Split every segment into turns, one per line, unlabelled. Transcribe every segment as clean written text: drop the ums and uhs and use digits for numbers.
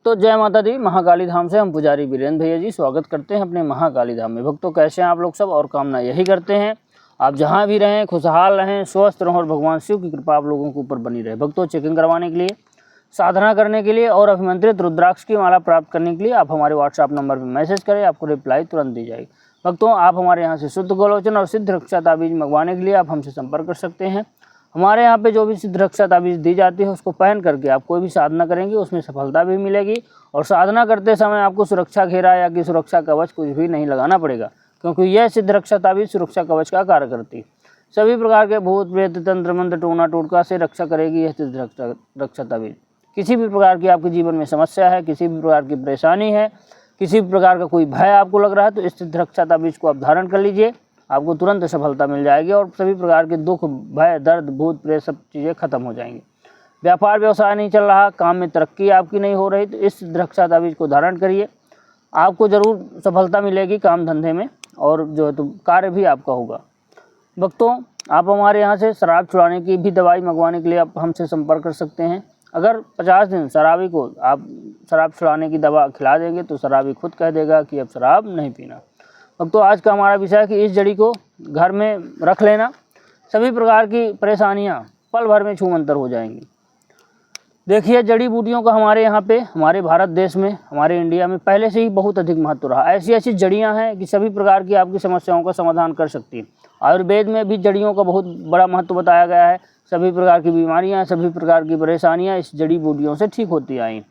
भक्तों जय माता दी। महाकाली धाम से हम पुजारी वीरेंद्र भैया जी स्वागत करते हैं अपने महाकाली धाम में। भक्तों कैसे हैं आप लोग सब, और कामना यही करते हैं आप जहां भी रहें खुशहाल रहें, स्वस्थ रहें और भगवान शिव की कृपा आप लोगों के ऊपर बनी रहे। भक्तों चेकिंग करवाने के लिए, साधना करने के लिए और अभिमंत्रित रुद्राक्ष की माला प्राप्त करने के लिए आप हमारे व्हाट्सएप नंबर पर मैसेज करें, आपको रिप्लाई तुरंत दी जाएगी। भक्तों आप हमारे यहाँ से शुद्ध गोलोचन और सिद्ध रक्षा ताबीज मंगवाने के लिए आप हमसे संपर्क कर सकते हैं। हमारे यहाँ पे जो भी सिद्ध रक्षा ताबीज़ दी जाती है उसको पहन करके आप कोई भी साधना करेंगे उसमें सफलता भी मिलेगी, और साधना करते समय आपको सुरक्षा घेरा या कि सुरक्षा कवच कुछ भी नहीं लगाना पड़ेगा, क्योंकि यह सिद्ध रक्षा ताबीज़ सुरक्षा कवच का कार्य करती है। सभी प्रकार के भूत प्रेत तंत्र मंत्र टोना टोटका से रक्षा करेगी यह सिद्ध रक्षा ताबीज़। किसी भी प्रकार की आपके जीवन में समस्या है, किसी भी प्रकार की परेशानी है, किसी भी प्रकार का कोई भय आपको लग रहा है, तो इस सिद्ध रक्षा ताबीज़ को आप धारण कर लीजिए, आपको तुरंत सफलता मिल जाएगी और सभी प्रकार के दुख भय दर्द भूत प्रेत सब चीज़ें खत्म हो जाएंगी। व्यापार व्यवसाय नहीं चल रहा, काम में तरक्की आपकी नहीं हो रही, तो इस रक्षा ताबीज़ को धारण करिए, आपको ज़रूर सफलता मिलेगी काम धंधे में, और जो है तो कार्य भी आपका होगा। भक्तों आप हमारे यहाँ से शराब छुड़ाने की भी दवाई मंगवाने के लिए आप हमसे संपर्क कर सकते हैं। अगर 50 दिन शराबी को आप शराब छुड़ाने की दवा खिला देंगे तो शराबी खुद कह देगा कि अब शराब नहीं पीना। अब तो आज का हमारा विषय है कि इस जड़ी को घर में रख लेना, सभी प्रकार की परेशानियां पल भर में छूमंतर हो जाएंगी। देखिए जड़ी बूटियों का हमारे यहाँ पे, हमारे भारत देश में, हमारे इंडिया में पहले से ही बहुत अधिक महत्व रहा। ऐसी ऐसी जड़ियाँ हैं कि सभी प्रकार की आपकी समस्याओं का समाधान कर सकती हैं। आयुर्वेद में भी जड़ियों का बहुत बड़ा महत्व बताया गया है। सभी प्रकार की बीमारियाँ, सभी प्रकार की परेशानियाँ इस जड़ी बूटियों से ठीक होती आई।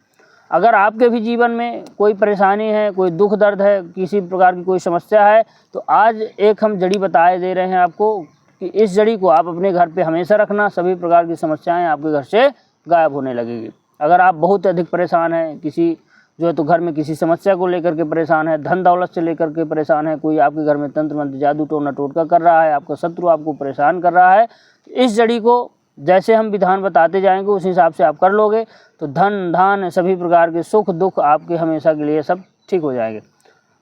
अगर आपके भी जीवन में कोई परेशानी है, कोई दुख दर्द है, किसी प्रकार की कोई समस्या है, तो आज एक हम जड़ी बताए दे रहे हैं आपको कि इस जड़ी को आप अपने घर पे हमेशा रखना, सभी प्रकार की समस्याएं आपके घर से गायब होने लगेगी। अगर आप बहुत अधिक परेशान हैं, किसी जो है तो घर में किसी समस्या को लेकर के परेशान है, धन दौलत से लेकर के परेशान है, कोई आपके घर में तंत्र मंत्र जादू टोना टोटका कर रहा है, आपका शत्रु आपको परेशान कर रहा है, इस जड़ी को जैसे हम विधान बताते जाएंगे उस हिसाब से आप कर लोगे तो धन धान सभी प्रकार के सुख दुख आपके हमेशा के लिए सब ठीक हो जाएंगे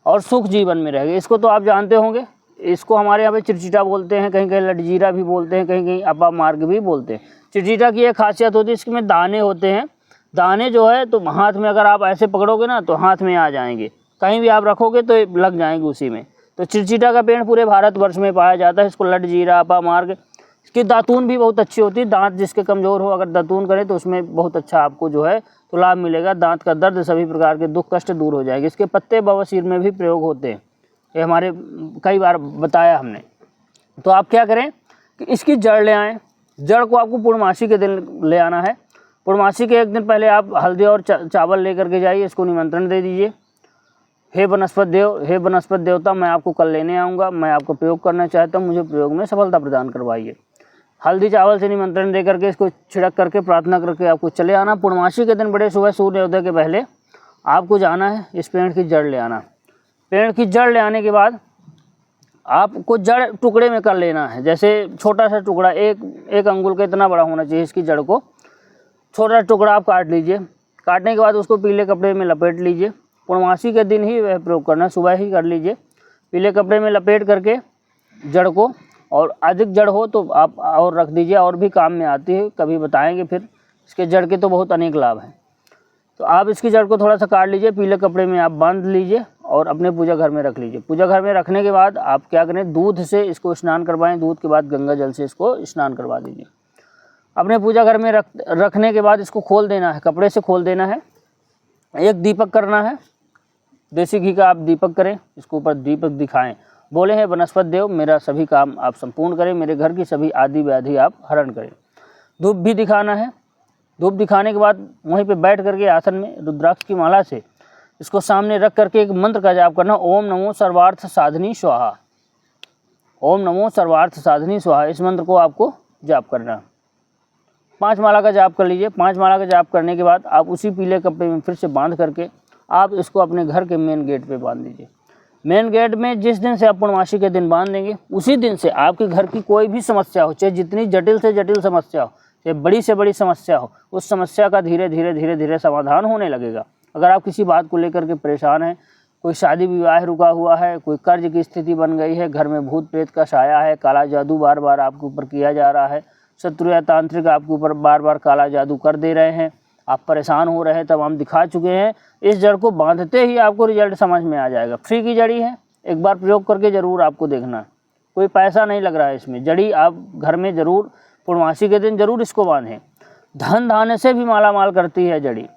और सुख जीवन में रहेंगे। इसको तो आप जानते होंगे, इसको हमारे यहाँ पे चिरचिटा बोलते हैं, कहीं कहीं लटजीरा भी बोलते हैं, कहीं कहीं अपा मार्ग भी बोलते हैं। चिरचिटा की एक खासियत होती है, इसमें दाने होते हैं। दाने जो है तो हाथ में अगर आप ऐसे पकड़ोगे ना तो हाथ में आ जाएंगे, कहीं भी आप रखोगे तो लग जाएंगे उसी में। तो चिरचिटा का पेड़ पूरे भारतवर्ष में पाया जाता है। इसको लटजीरा अपा मार्ग। इसकी दातून भी बहुत अच्छी होती है। दांत जिसके कमज़ोर हो अगर दातून करें तो उसमें बहुत अच्छा आपको जो है तो लाभ मिलेगा। दांत का दर्द सभी प्रकार के दुख कष्ट दूर हो जाएंगे। इसके पत्ते बवासीर में भी प्रयोग होते हैं, ये हमारे कई बार बताया हमने। तो आप क्या करें कि इसकी जड़ ले आएँ। जड़ को आपको पूर्णमासी के दिन ले आना है। पूर्णमासी के एक दिन पहले आप हल्दी और चावल लेकर के जाइए, इसको निमंत्रण दे दीजिए। हे वनस्पति देव, हे वनस्पति देवता, मैं आपको कल लेने आऊँगा, मैं आपको प्रयोग करना चाहता हूँ, मुझे प्रयोग में सफलता प्रदान करवाइए। हल्दी चावल से निमंत्रण दे करके इसको छिड़क करके प्रार्थना करके आपको चले आना। पूर्णमासी के दिन बड़े सुबह सूर्योदय के पहले आपको जाना है, इस पेड़ की जड़ ले आना। पेड़ की जड़ ले आने के बाद आपको जड़ टुकड़े में कर लेना है। जैसे छोटा सा टुकड़ा एक अंगुल का इतना बड़ा होना चाहिए। इसकी जड़ को छोटा टुकड़ा आप काट लीजिए। काटने के बाद उसको पीले कपड़े में लपेट लीजिए। पूर्णमासी के दिन ही वह प्रयोग करना, सुबह ही कर लीजिए। पीले कपड़े में लपेट करके जड़ को, और अधिक जड़ हो तो आप और रख दीजिए, और भी काम में आती है, कभी बताएंगे फिर। इसके जड़ के तो बहुत अनेक लाभ हैं। तो आप इसकी जड़ को थोड़ा सा काट लीजिए, पीले कपड़े में आप बांध लीजिए और अपने पूजा घर में रख लीजिए। पूजा घर में रखने के बाद आप क्या करें, दूध से इसको स्नान करवाएं। दूध के बाद गंगा जल से इसको स्नान करवा दीजिए। अपने पूजा घर में रखने के बाद इसको खोल देना है, कपड़े से खोल देना है। एक दीपक करना है, देसी घी का आप दीपक करें, इसके ऊपर दीपक दिखाएं। बोले हैं वनस्पति देव मेरा सभी काम आप संपूर्ण करें, मेरे घर की सभी आदि व्याधि आप हरण करें। धूप भी दिखाना है। धूप दिखाने के बाद वहीं पे बैठ करके आसन में रुद्राक्ष की माला से इसको सामने रख करके एक मंत्र का जाप करना। ओम नमो सर्वार्थ साधनी स्वाहा। ओम नमो सर्वार्थ साधनी स्वाहा, इस मंत्र को आपको जाप करना। 5 माला का जाप कर लीजिए। 5 माला का जाप करने के बाद आप उसी पीले कपड़े में फिर से बांध करके आप इसको अपने घर के मेन गेट पे बांध दीजिए। मेन गेट में जिस दिन से आप पूर्णमासी के दिन बांध देंगे उसी दिन से आपके घर की कोई भी समस्या हो, चाहे जितनी जटिल से जटिल समस्या हो, चाहे बड़ी से बड़ी समस्या हो, उस समस्या का धीरे धीरे समाधान होने लगेगा। अगर आप किसी बात को लेकर के परेशान हैं, कोई शादी विवाह रुका हुआ है, कोई कर्ज की स्थिति बन गई है, घर में भूत प्रेत का साया है, काला जादू बार बार आपके ऊपर किया जा रहा है, शत्रु या तांत्रिक आपके ऊपर बार बार काला जादू कर दे रहे हैं, आप परेशान हो रहे हैं, तब हम दिखा चुके हैं। इस जड़ को बांधते ही आपको रिजल्ट समझ में आ जाएगा। फ्री की जड़ी है, एक बार प्रयोग करके ज़रूर आपको देखना है, कोई पैसा नहीं लग रहा है इसमें। जड़ी आप घर में ज़रूर पूर्णमासी के दिन ज़रूर इसको बांधें। धन धान्य से भी माला माल करती है जड़ी।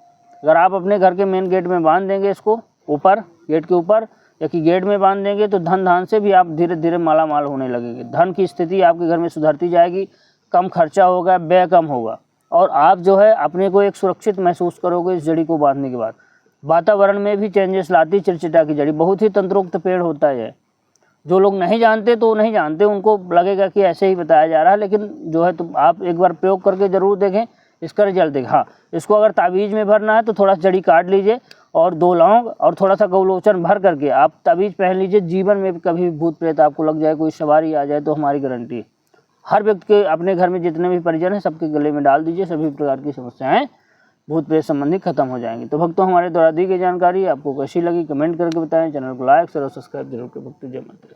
अगर आप अपने घर के मेन गेट में बांध देंगे इसको, ऊपर गेट के ऊपर या कि गेट में बांध देंगे, तो धन धान से भी आप धीरे धीरे माला माल होने लगेंगे। धन की स्थिति आपके घर में सुधरती जाएगी, कम खर्चा होगा, व्यय कम होगा, और आप जो है अपने को एक सुरक्षित महसूस करोगे इस जड़ी को बांधने के बाद। वातावरण में भी चेंजेस लाती चिरचिटा की जड़ी। बहुत ही तंत्रोक्त पेड़ होता है। जो लोग नहीं जानते तो नहीं जानते, उनको लगेगा कि ऐसे ही बताया जा रहा है, लेकिन जो है तो आप एक बार प्रयोग करके ज़रूर देखें, इसका रिजल्ट देखें। हाँ, इसको अगर ताबीज़ में भरना है तो थोड़ा जड़ी काट लीजिए और 2 लौंग और थोड़ा सा गौलोचन भर करके आप ताबीज़ पहन लीजिए। जीवन में भी कभी भूत प्रेत आपको लग जाए, कोई सवारी आ जाए, तो हमारी गारंटी है। हर व्यक्ति के अपने घर में जितने भी परिजन हैं सबके गले में डाल दीजिए, सभी प्रकार की समस्याएं भूत प्रेत संबंधी खत्म हो जाएंगी। तो भक्तों, हमारे द्वारा दी गई जानकारी आपको कैसी लगी कमेंट करके बताएं। चैनल को लाइक और सब्सक्राइब जरूर करें। भक्तों, जय माता दी।